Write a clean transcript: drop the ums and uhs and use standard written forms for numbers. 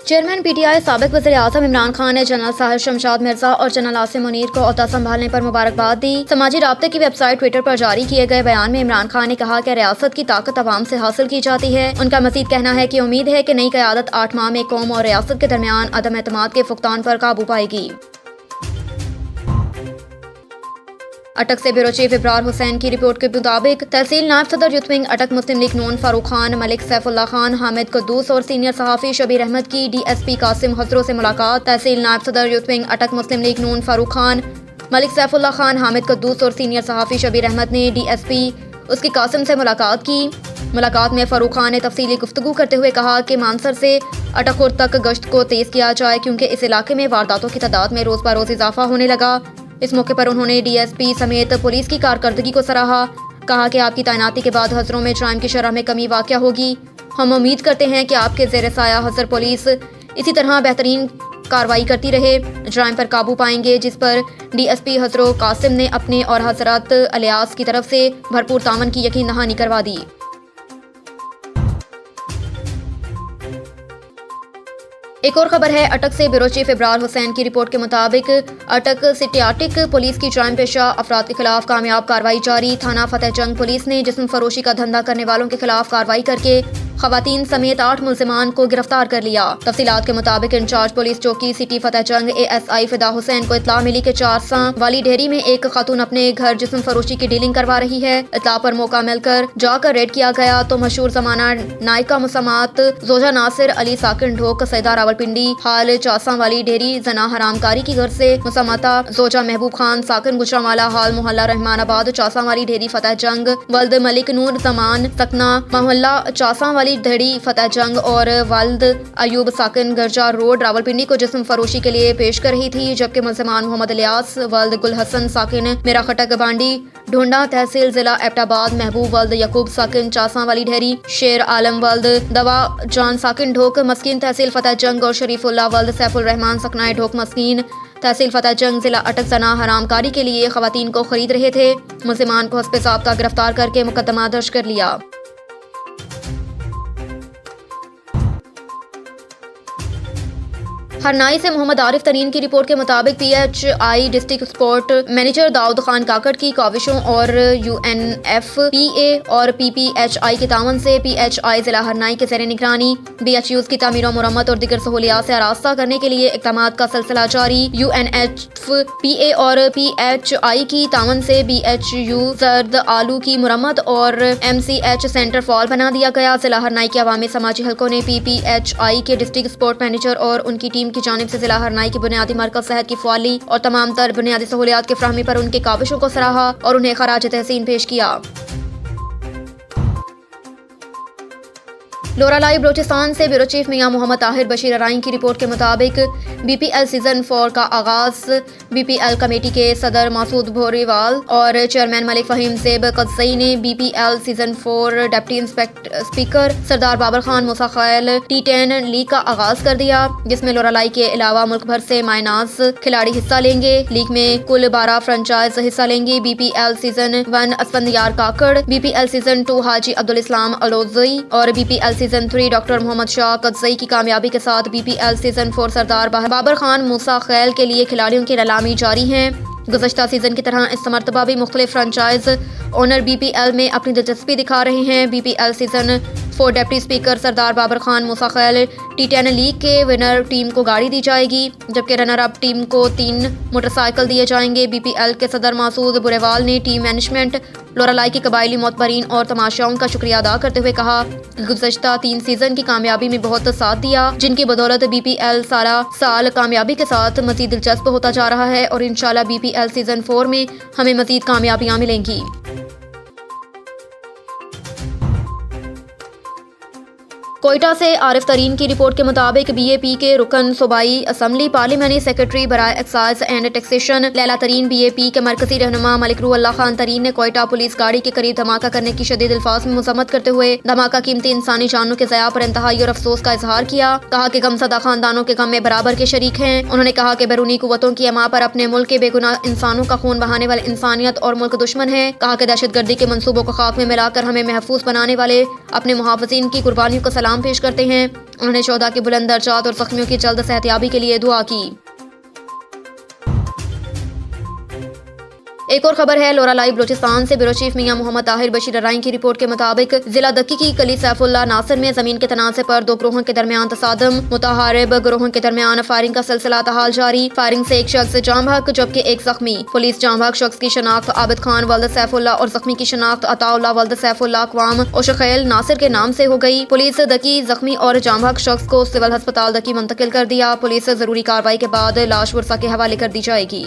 Chairman P T I سابق وزیر اعظم عمران خان نے جنرل ساحر شمشاد مرزا اور جنرل عاصم منیر کو عہدہ سنبھالنے پر مبارکباد دی۔ سماجی رابطے کی ویب سائٹ ٹویٹر پر جاری کیے گئے بیان میں عمران خان نے کہا کہ ریاست کی طاقت عوام سے حاصل کی جاتی ہے۔ ان کا مزید کہنا ہے کہ امید ہے کہ نئی قیادت 8 ماہ میں قوم اور ریاست کے درمیان عدم اعتماد کے فقدان پر قابو پائے گی۔ اٹک سے بیورو چیف ابرار حسین کی رپورٹ کے مطابق تحصیل نائب صدر یوتھ ونگ اٹک مسلم لیگ نون فاروق خان، ملک سیف اللہ خان، حامد قدوس اور سینئر صحافی شبیر احمد کی D S P Qasim Khusro سے ملاقات۔ تحصیل نائب صدر یوتھ ونگ اٹک مسلم لیگ نون فاروق خان، ملک سیف اللہ خان، حامد قدوس اور سینئر صحافی شبیر احمد نے ڈی ایس پی اس کی قاسم سے ملاقات کی۔ ملاقات میں فاروق خان نے تفصیلی گفتگو کرتے ہوئے کہا کہ مانسر سے اٹک خرد تک گشت کو تیز کیا جائے کیونکہ اس علاقے میں وارداتوں کی تعداد میں روز بروز اضافہ ہونے لگا۔ اس موقع پر انہوں نے ڈی ایس پی سمیت پولیس کی کارکردگی کو سراہا۔ کہا کہ آپ کی تعیناتی کے بعد حضروں میں جرائم کی شرح میں کمی واقع ہوگی۔ ہم امید کرتے ہیں کہ آپ کے زیر سایہ حضر پولیس اسی طرح بہترین کارروائی کرتی رہے، جرائم پر قابو پائیں گے، جس پر D S P Hazro Qasim نے اپنے اور حضرات الیاس کی طرف سے بھرپور تعاون کی یقین دہانی کروا دی۔ ایک اور خبر ہے اٹک سے بیورو چیف ابرار حسین کی رپورٹ کے مطابق اٹک سٹیاٹک پولیس کی جرائم پیشہ افراد کے خلاف کامیاب کارروائی جاری۔ تھانہ فتح جنگ پولیس نے جسم فروشی کا دھندا کرنے والوں کے خلاف کارروائی کر کے خواتین سمیت 8 ملزمان کو گرفتار کر لیا۔ تفصیلات کے مطابق انچارج پولیس چوکی سٹی فتح جنگ اے ایس آئی فدا حسین کو اطلاع ملی کہ 400 والی ڈھیری میں ایک خاتون اپنے گھر جسم فروشی کی ڈیلنگ کروا رہی ہے۔ اطلاع پر موقع مل کر جا کر ریڈ کیا گیا تو مشہور زمانہ نائکا مسمات زوجہ ناصر علی ساکن ڈھوک سیدہ راولپنڈی حال 400 والی ڈھیری زنا حرام کاری کی غرض سے مسماتہ زوجہ محبوب خان ساکن گجرانوالہ حال محلہ رحمان آباد 400 والی ڈھیری فتح جنگ ولد ملک نور زمان سکنہ محلہ 400 والی ڈھیری فتح جنگ اور والد ایوب ساکن گرجا روڈ راولپنڈی کو جسم فروشی کے لیے پیش کر رہی تھی، جبکہ ملزمان محمد الیاس ولد گل حسن ساکن میرا خٹک بانڈی ڈھونڈا تحصیل ضلع ایبٹ آباد، محبوب ولد یعقوب ساکن 400 والی ڈھیری، شیر عالم ولد دوا جان ساکن ڈھوک مسکین تحصیل فتح جنگ اور شریف اللہ ولد سیف الرحمان سکنائے ڈھوک مسکین تحصیل فتح جنگ ضلع اٹک زنا حرام کاری کے لیے خواتین کو خرید رہے تھے۔ ملزمان کو حسب ضابطہ گرفتار کر کے مقدمہ درج کر لیا۔ ہرنائی سے محمد عارف ترین کی رپورٹ کے مطابق P H I district support manager Daud Khan Kakar کی کاوشوں اور U N F P A اور پی پی ایچ آئی کے تعاون سے پی ایچ آئی ضلع ہرنائی کے زیر نگرانی بی ایچ یوز کی تعمیر و مرمت اور دیگر سہولیات سے آراستہ کرنے کے لیے اقدامات کا سلسلہ جاری۔ You N F P A اور پی ایچ آئی کی تعاون سے بی ایچ یو زرد آلو کی مرمت اور ایم سی ایچ سینٹر فال بنا دیا گیا۔ ضلع ہرنائی کے عوامی سماجی حلقوں نے پی پی ایچ آئی کے ڈسٹرکٹ اسپورٹ مینیجر اور ان کی ٹیم کی جانب سے ضلع ہرنائی کی بنیادی مرکز صحت کی فعالی اور تمام تر بنیادی سہولیات کی فراہمی پر ان کی کاوشوں کو سراہا اور انہیں خراج تحسین پیش کیا۔ لورالائی بلوچستان سے بیورو چیف میاں محمد طاہر بشیر ارائیں کی رپورٹ کے مطابق بی پی ایل سیزن 4 کا آغاز بی پی ایل کمیٹی کے صدر مسعود بھوریوال اور چیئرمین ملک فہیم زیب قدسئی نے be P L season 4 deputy speaker Sardar Babar Khan Musa Khel T10 league کا آغاز کر دیا، جس میں لورالائی کے علاوہ ملک بھر سے مائے ناز کھلاڑی حصہ لیں گے۔ لیگ میں کل 12 فرنچائز حصہ لیں گی۔ B P L season 1 Asfandyar Kakar, B P L season 2 Haji Abdulsalam Alozai اور B P L season 3 doctor Muhammad Shah Qudsai کی کامیابی کے ساتھ بی پی ایل سیزن 4 سردار بابر خان موسیٰ خیل کے لیے کھلاڑیوں کی نیلامی جاری ہیں۔ گزشتہ سیزن کی طرح اس مرتبہ بھی مختلف franchise owner be P L میں اپنی دلچسپی دکھا رہے ہیں۔ Be P L season 4 deputy speaker Sardar Babar Khan Musa Khel T10 league کے ونر ٹیم کو گاڑی دی جائے گی، جبکہ رنر اپ ٹیم کو 3 موٹر سائیکل دیے جائیں گے۔ بی پی ایل کے صدر مسعود بھوریوال نے ٹیم مینجمنٹ، لورالائی کے قبائلی معتبرین اور تماشاؤں کا شکریہ ادا کرتے ہوئے کہا کہ گزشتہ 3 سیزن کی کامیابی میں بہت ساتھ دیا، جن کی بدولت بی پی ایل سارا سال کامیابی کے ساتھ مزید دلچسپ ہوتا جا رہا ہے اور انشاءاللہ بی پی ایل سیزن 4 میں ہمیں مزید کامیابیاں ملیں گی۔ کوئٹہ سے عارف ترین کی رپورٹ کے مطابق بی اے پی کے رکن صوبائی اسمبلی پارلیمانی سیکرٹری برائے excise and taxation Laila Tareen, B A P کے مرکزی رہنما ملک روح اللہ خان ترین نے کوئٹہ پولیس گاڑی کے قریب دھماکہ کرنے کی شدید الفاظ میں مذمت کرتے ہوئے دھماکہ قیمتی انسانی جانوں کے ضیاع پر انتہائی اور افسوس کا اظہار کیا۔ کہا کہ غمزدہ خاندانوں کے غم میں برابر کے شریک ہیں۔ انہوں نے کہا کہ بیرونی قوتوں کی اما پر اپنے ملک کے بے گناہ انسانوں کا خون بہانے والے انسانیت اور ملک دشمن ہیں۔ کہا کہ دہشت گردی کے منصوبوں کو خاک میں ملا کر ہمیں محفوظ بنانے والے اپنے محافظین کی قربانیوں کو سلام سلام پیش کرتے ہیں۔ انہوں نے شہداء کے بلند درجات اور زخمیوں کی جلد صحتیابی کے لیے دعا کی۔ ایک اور خبر ہے لورا لائیو بلوچستان سے بیورو چیف میاں محمد طاہر بشیر ارائیں کی رپورٹ کے مطابق ضلع دکی کی کلی سیف اللہ ناصر میں زمین کے تنازع پر دو گروہوں کے درمیان تصادم، متحارب گروہوں کے درمیان فائرنگ کا سلسلہ تحال جاری۔ فائرنگ سے ایک شخص جاں بحق جبکہ ایک زخمی۔ پولیس جاں بحق شخص کی شناخت عابد خان ولد سیف اللہ اور زخمی کی شناخت عطا اللہ ولد سیف اللہ اقوام اوشخیل ناصر کے نام سے ہو گئی۔ پولیس دکی زخمی اور جاں بحق شخص کو سول ہسپتال دکی منتقل کر دیا۔ پولیس ضروری کارروائی کے بعد لاش ورثہ کے حوالے کر دی جائے گی۔